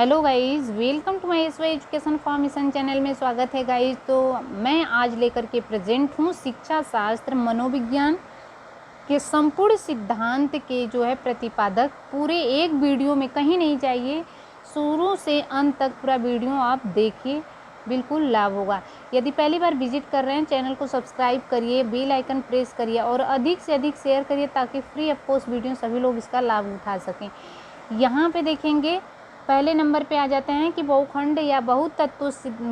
Hello guys, welcome to my SY education formation channel में स्वागत है गाइस। तो मैं आज लेकर के प्रेजेंट हूँ शिक्षा शास्त्र मनोविज्ञान के संपूर्ण सिद्धांत के जो है प्रतिपादक। पूरे एक वीडियो में कहीं नहीं जाइए, शुरू से अंत तक पूरा वीडियो आप देखिए, बिल्कुल लाभ होगा। यदि पहली बार विजिट कर रहे हैं, चैनल को सब्सक्राइब करिए, बेल आइकन प्रेस करिए और अधिक से अधिक शेयर करिए ताकि फ्री ऑफ कॉस्ट वीडियो सभी लोग इसका लाभ उठा सकें। यहाँ पे देखेंगे, पहले नंबर पे आ जाते हैं कि बहुखंड या बहुतत्व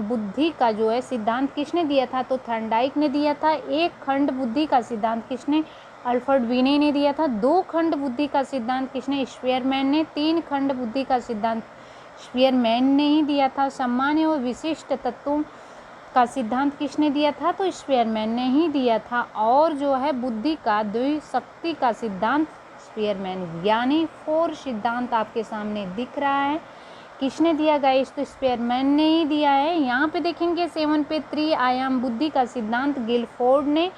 बुद्धि का जो है सिद्धांत किसने दिया था, तो थॉर्नडाइक ने दिया था। एक खंड बुद्धि का सिद्धांत किसने, अल्फ्रेड विने ने दिया था। दो खंड बुद्धि का सिद्धांत किसने, स्पीयरमैन ने। तीन खंड बुद्धि का सिद्धांत स्पीयरमैन ने ही दिया था। सामान्य और विशिष्ट तत्वों का सिद्धांत किसने दिया था, तो स्पीयरमैन ने ही दिया था। और जो है बुद्धि का द्विशक्ति का सिद्धांत स्पीयरमैन, यानी 4 सिद्धांत आपके सामने दिख रहा है। किसने दिया गाइस, तो स्पीयरमैन ने ही दिया है। यहाँ पे देखेंगे 7 पे 3 आयाम बुद्धि का सिद्धांत गिलफोर्ड ने।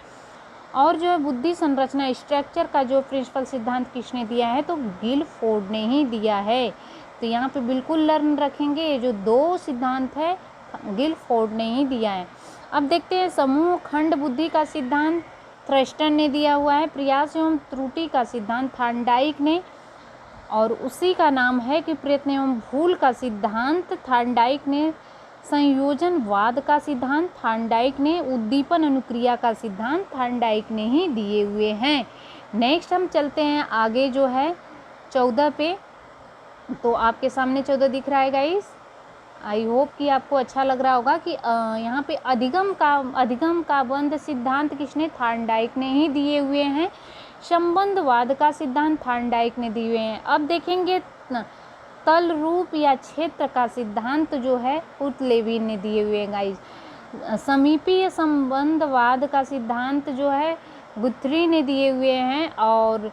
और जो है बुद्धि संरचना स्ट्रक्चर का जो प्रिंसिपल सिद्धांत किसने दिया है, तो गिलफोर्ड ने ही दिया है। तो यहाँ पे बिल्कुल लर्न रखेंगे, ये जो 2 सिद्धांत है गिलफोर्ड ने ही दिया है। अब देखते हैं समूह खंड बुद्धि का सिद्धांत थ्रस्टन ने दिया हुआ है। प्रयास एवं त्रुटि का सिद्धांत थॉर्नडाइक ने, और उसी का नाम है कि प्रयत्न एवं भूल का सिद्धांत थॉर्नडाइक ने। संयोजनवाद का सिद्धांत थॉर्नडाइक ने। उद्दीपन अनुक्रिया का सिद्धांत थॉर्नडाइक ने ही दिए हुए हैं। नेक्स्ट हम चलते हैं आगे, जो है 14 पे। तो आपके सामने 14 दिख रहा है गाइस। आई होप कि आपको अच्छा लग रहा होगा कि यहाँ पे अधिगम का बंध सिद्धांत किसने, थॉर्नडाइक ने ही दिए हुए हैं। संबंधवाद का सिद्धांत थॉर्नडाइक ने दिए हुए हैं। अब देखेंगे तल रूप या क्षेत्र का सिद्धांत जो है हुर्टलेविन ने दिए हुए हैं गाइस। समीपीय संबंधवाद का सिद्धांत जो है गुथ्री ने दिए हुए हैं। और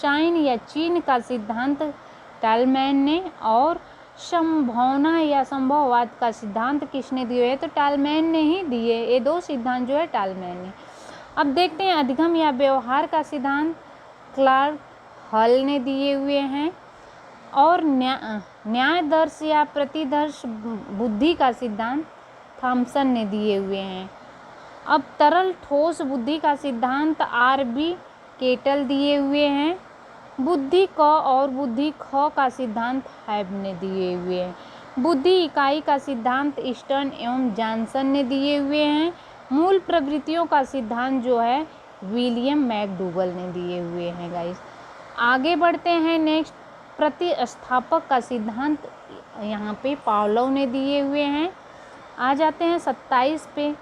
साइन या चीन का सिद्धांत टालमैन ने। और संभावना या संभववाद का सिद्धांत किसने दिए है, तो टालमैन ने ही दिए। ये 2 सिद्धांत जो है टालमैन ने। अब देखते हैं अधिगम या व्यवहार का सिद्धांत क्लार्क हल ने दिए हुए हैं। और न्यायदर्श या प्रतिदर्श बुद्धि का सिद्धांत थॉमसन ने दिए हुए हैं। अब तरल ठोस बुद्धि का सिद्धांत आर.बी. केटल दिए हुए हैं। बुद्धि क और बुद्धि ख का सिद्धांत हैब ने दिए हुए हैं। बुद्धि इकाई का सिद्धांत ईस्टर्न एवं जॉनसन ने दिए हुए हैं। मूल प्रवृत्तियों का सिद्धांत जो है विलियम मैकडूगल ने दिए हुए हैं गाइस। आगे बढ़ते हैं नेक्स्ट, प्रतिस्थापक का सिद्धांत यहाँ पे पावलोव ने दिए हुए हैं। आ जाते हैं 27 पे।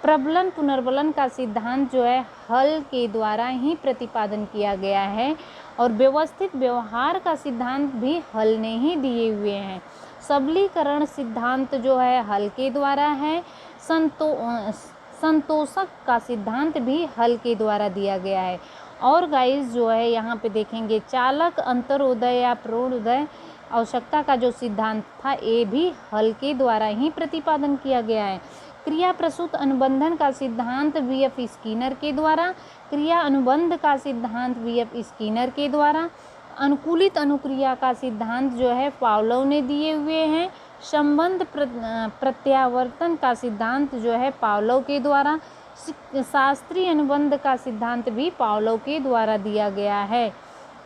प्रबलन पुनर्बलन का सिद्धांत जो है हल के द्वारा ही प्रतिपादन किया गया है। और व्यवस्थित व्यवहार का सिद्धांत भी हल ने ही दिए हुए हैं। सबलीकरण सिद्धांत जो है हल के द्वारा है। संतोषक का सिद्धांत भी हल के द्वारा दिया गया है। और गाइस जो है यहाँ पे देखेंगे चालक अंतरोदय या प्रोदय आवश्यकता का जो सिद्धांत था, ये भी हल के द्वारा ही प्रतिपादन किया गया है। क्रिया प्रसूत अनुबंधन का सिद्धांत वी.एफ. स्किनर के द्वारा। क्रिया अनुबंध का सिद्धांत वी.एफ. स्किनर के द्वारा। अनुकूलित अनुक्रिया का सिद्धांत जो है पावलोव ने दिए हुए हैं। संबंध प्रत्यावर्तन का सिद्धांत जो है पावलोव के द्वारा। शास्त्रीय अनुबंध का सिद्धांत भी पावलोव के द्वारा दिया गया है।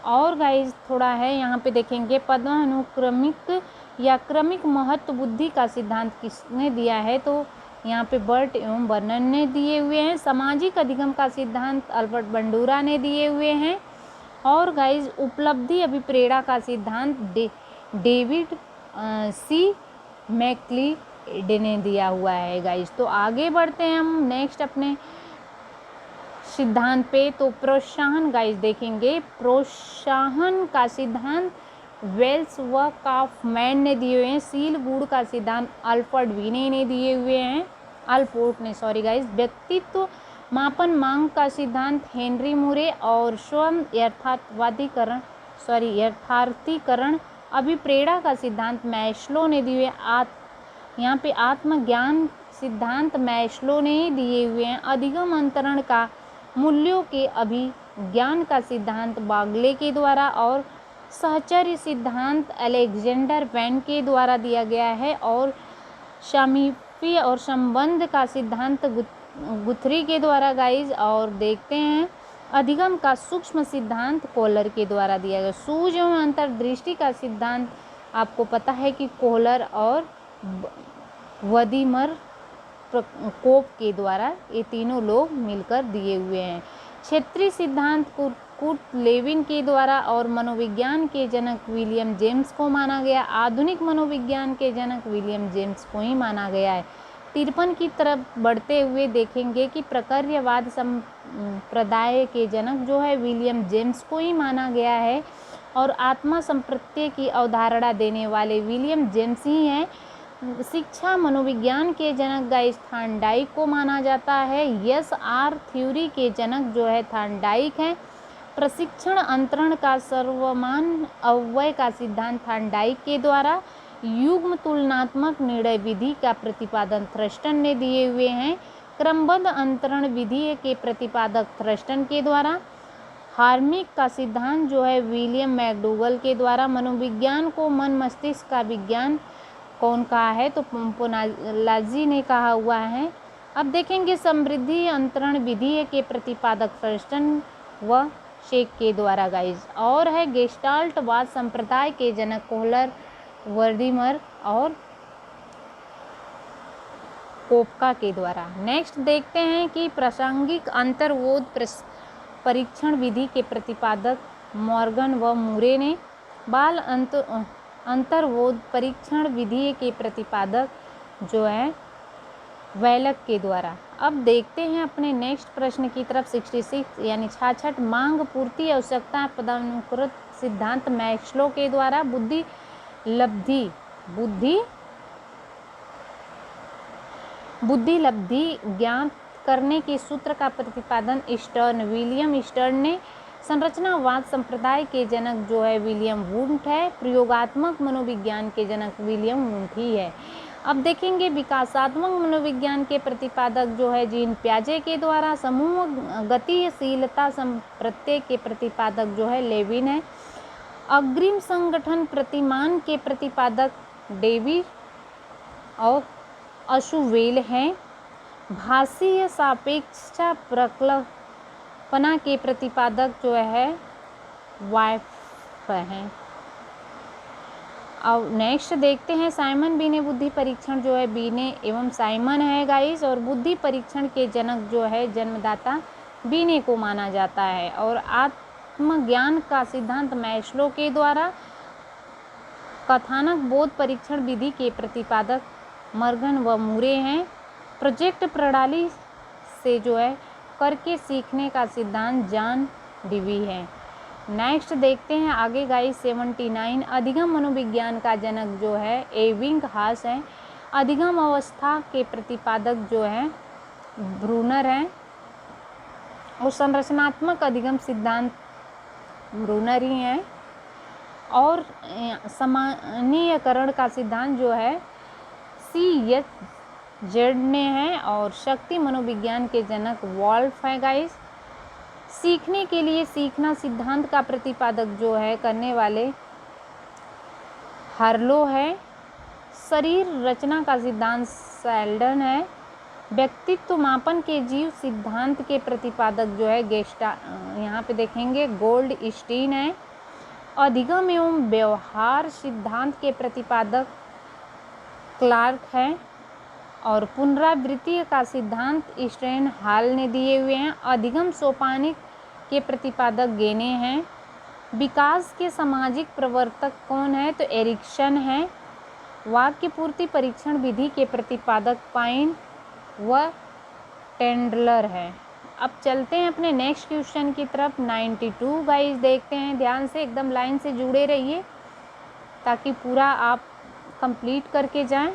और गाइस थोड़ा है यहाँ पे देखेंगे पदानुक्रमिक या क्रमिक महत्व बुद्धि का सिद्धांत किसने दिया है, तो यहाँ पे बर्ट एवं बर्नन ने दिए हुए हैं। सामाजिक अधिगम का सिद्धांत अल्बर्ट बंडूरा ने दिए हुए हैं। और गाइस उपलब्धि अभिप्रेरणा का सिद्धांत डेविड सी मैक्लीड ने दिया हुआ है गाइस। तो आगे बढ़ते हैं हम नेक्स्ट अपने सिद्धांत पे। तो प्रोत्साहन गाइस देखेंगे, प्रोत्साहन का सिद्धांत वेल्स व काफमैन ने दिए हुए हैं। सील गुण का सिद्धांत अल्फ्रेड विने ने दिए हुए हैं, अल्पोर्ट ने, सॉरी गाइस। व्यक्तित्व मापन मांग का सिद्धांत हेनरी मुरे। और स्वयं यथार्थीकरण अभिप्रेरणा का सिद्धांत मैस्लो ने दिए हुए। यहाँ पे आत्मज्ञान सिद्धांत मैस्लो ने ही दिए हुए हैं। अधिगम अंतरण का मूल्यों के अभिज्ञान का सिद्धांत बागले के द्वारा। और सहचर्य सिद्धांत अलेक्जेंडर वैन के द्वारा दिया गया है। और सामीप्य और संबंध का सिद्धांत गुथरी के द्वारा गाइज। और देखते हैं अधिगम का सूक्ष्म सिद्धांत कोहलर के द्वारा दिया गया। सूझ एवं अंतर्दृष्टि का सिद्धांत आपको पता है कि कोहलर और व्लादिमीर कोप के द्वारा ये तीनों लोग मिलकर दिए हुए हैं। क्षेत्रीय सिद्धांत कुर्ट लेविन के द्वारा और मनोविज्ञान के जनक विलियम जेम्स को माना गया। आधुनिक मनोविज्ञान के जनक विलियम जेम्स को ही माना गया है। 53 की तरफ बढ़ते हुए देखेंगे कि प्रकर्यवाद संप्रदाय के जनक जो है विलियम जेम्स को ही माना गया है और आत्मा संप्रत्यय की अवधारणा देने वाले विलियम जेम्स ही हैं। शिक्षा मनोविज्ञान के जनक गाइस थॉर्नडाइक को माना जाता है। यस आर थ्योरी के जनक जो है थॉर्नडाइक हैं। प्रशिक्षण अंतरण का सर्वमान अव्यय का सिद्धांत थॉर्नडाइक के द्वारा। युग्म तुलनात्मक निर्णय विधि का प्रतिपादन थ्रस्टन ने दिए हुए हैं। क्रमबद्ध अंतरण विधि के प्रतिपादक थ्रस्टन के द्वारा। हार्मिक का सिद्धांत जो है विलियम मैकडूगल के द्वारा। मनोविज्ञान को मन मस्तिष्क का विज्ञान कौन कहा है तो पोम्पोलाजी ने कहा हुआ है। अब देखेंगे समृद्धि अंतरण विधि के प्रतिपादक थ्रस्टन व शेक के द्वारा गाइज। और है गेस्टाल्टवाद संप्रदाय के जनक कोहलर, व्लादिमीर और कोपका के द्वारा। नेक्स्ट देखते हैं कि प्रासंगिक अंतर्बोध परीक्षण विधि के प्रतिपादक मॉर्गन व मूरे ने। बाल अंतर्बोध परीक्षण विधि के प्रतिपादक जो है वेलक के द्वारा। अब देखते हैं अपने नेक्स्ट प्रश्न की तरफ। 66 यानी 66 मांग पूर्ति आवश्यकता पदानुक्रत सिद्धांत मैस्लो के द्वारा। बुद्धि लब्धि ज्ञात करने के सूत्र का प्रतिपादन स्टर्न विलियम स्टर्न ने। संरचनावाद संप्रदाय के जनक जो है विलियम वुंट है। प्रयोगात्मक मनोविज्ञान के जनक विलियम वुंट ही है। अब देखेंगे विकासात्मक मनोविज्ञान के प्रतिपादक जो है जीन प्याजे के द्वारा। समूह गतिशीलता संप्रत्यय के प्रतिपादक जो है लेविन है। अग्रिम संगठन प्रतिमान के प्रतिपादक डेवी और अशुवेल हैं। भाषीय सापेक्षता प्रकल्पना के प्रतिपादक जो है वाइफ हैं। अब नेक्स्ट देखते हैं साइमन बीने बुद्धि परीक्षण जो है बीने एवं साइमन है गाइस। और बुद्धि परीक्षण के जनक जो है जन्मदाता बीने को माना जाता है। और आत्मज्ञान का सिद्धांत मैस्लो के द्वारा। कथानक बोध परीक्षण विधि के प्रतिपादक मॉर्गन व मूरे हैं। प्रोजेक्ट प्रणाली से जो है करके सीखने का सिद्धांत जॉन डिवी है। नेक्स्ट देखते हैं आगे गाइस 79 अधिगम मनोविज्ञान का जनक जो है एबिंगहास है। अधिगम अवस्था के प्रतिपादक जो है ब्रूनर हैं। और संरचनात्मक अधिगम सिद्धांत ब्रूनर ही हैं। और सामान्यीकरण का सिद्धांत जो है CHZ ने है। और शक्ति मनोविज्ञान के जनक वॉल्फ है गाइस। सीखने के लिए सीखना सिद्धांत का प्रतिपादक जो है करने वाले हार्लो है। शरीर रचना का सिद्धांत सेल्डन है। व्यक्तित्व मापन के जीव सिद्धांत के प्रतिपादक जो है यहाँ पे देखेंगे गोल्ड स्टीन है। अधिगम एवं व्यवहार सिद्धांत के प्रतिपादक क्लार्क है। और पुनरावृत्ति का सिद्धांत स्टेन हॉल ने दिए हुए हैं। अधिगम सोपानिक के प्रतिपादक गेने हैं। विकास के सामाजिक प्रवर्तक कौन है तो एरिक्सन है। वाक्य पूर्ति परीक्षण विधि के प्रतिपादक पाइन व टेंडलर है। अब चलते हैं अपने नेक्स्ट क्वेश्चन की तरफ। 92 गाइस देखते हैं। ध्यान से एकदम लाइन से जुड़े रहिए ताकि पूरा आप कंप्लीट करके जाएं।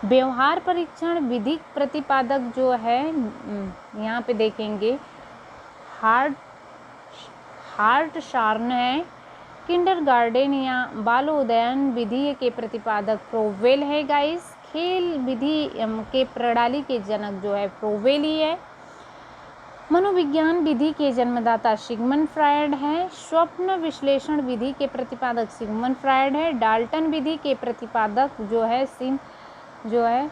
व्यवहार परीक्षण विधि प्रतिपादक जो है यहाँ पे देखेंगे हार्ट शार्न है। किंडरगार्टन या बालोदयन विधि के प्रतिपादक प्रोवेल है गाइस। खेल विधि के प्रणाली के जनक जो है प्रोवेल ही है। मनोविज्ञान विधि के जन्मदाता सिगमंड फ्रायड है। स्वप्न विश्लेषण विधि के प्रतिपादक सिगमंड फ्रायड है। डाल्टन विधि के प्रतिपादक जो है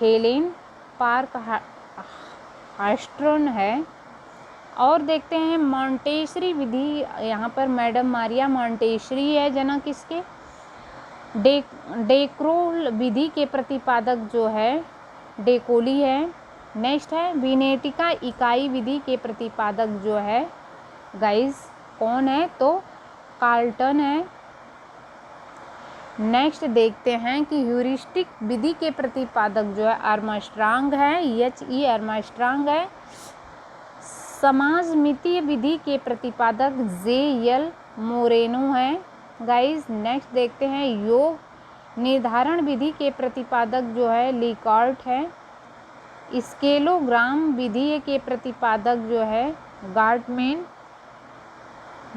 हेलेन पार्क हास्ट्रोन है। और देखते हैं मॉन्टेसरी विधि, यहाँ पर मैडम मारिया मॉन्टेसरी है जनक इसके। डेक्रोल विधि के प्रतिपादक जो है डेकोली है। नेक्स्ट है विनेटिका इकाई विधि के प्रतिपादक जो है गाइस कौन है, तो कार्ल्टन है। नेक्स्ट देखते हैं कि ह्यूरिस्टिक विधि के प्रतिपादक जो है आर्मस्ट्रांग है, H.E. आर्मस्ट्रांग है। समाजमितीय विधि के प्रतिपादक J.L. मोरेनो है गाइस। नेक्स्ट देखते हैं योग निर्धारण विधि के प्रतिपादक जो है लिकार्ट है। स्केलोग्राम विधि के प्रतिपादक जो है गार्टमैन।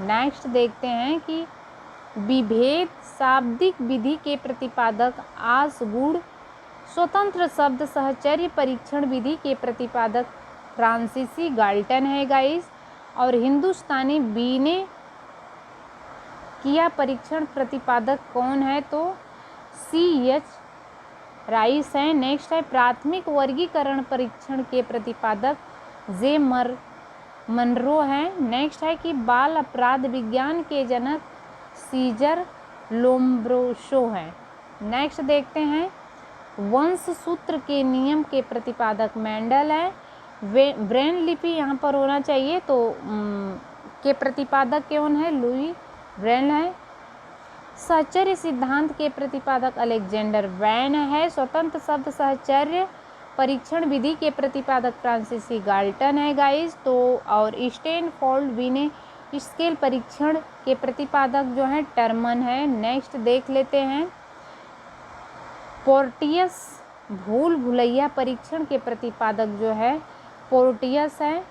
नेक्स्ट देखते हैं कि विभेद शाब्दिक विधि के प्रतिपादक आसगुड़। स्वतंत्र शब्द सहचर्य परीक्षण विधि के प्रतिपादक फ्रांसीसी गाल्टन है गाइस। और हिंदुस्तानी बीने किया परीक्षण प्रतिपादक कौन है, तो C.H. राइस है। नेक्स्ट है प्राथमिक वर्गीकरण परीक्षण के प्रतिपादक J. मनरो है। नेक्स्ट है कि बाल अपराध विज्ञान के जनक सीजर लोम्ब्रोसो है। नेक्स्ट देखते हैं वंश सूत्र के नियम के प्रतिपादक मेंडल है। ब्रेन लिपि यहाँ पर होना चाहिए, तो के प्रतिपादक कौन है, लुई ब्रेन है। सहचर्य सिद्धांत के प्रतिपादक अलेक्जेंडर वैन है। स्वतंत्र शब्द सहचर्य परीक्षण विधि के प्रतिपादक फ्रांसीसी गाल्टन है गाइस। तो और स्टैनफोर्ड विने स्केल परीक्षण के प्रतिपादक जो है टर्मन है। नेक्स्ट देख लेते हैं पोर्टियस भूल भुलैया परीक्षण के प्रतिपादक जो है पोर्टियस है।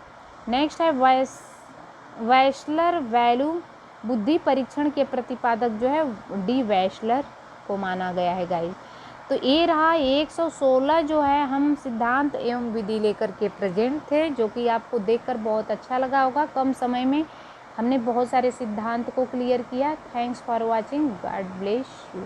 नेक्स्ट है वैशलर वैल्यू बुद्धि परीक्षण के प्रतिपादक जो है डी वैशलर को माना गया है गाइस। तो ये रहा 116 जो है हम सिद्धांत एवं विधि लेकर के प्रेजेंट थे, जो कि आपको देखकर बहुत अच्छा लगा होगा। कम समय में हमने बहुत सारे सिद्धांत को क्लियर किया। Thanks for watching, God bless you.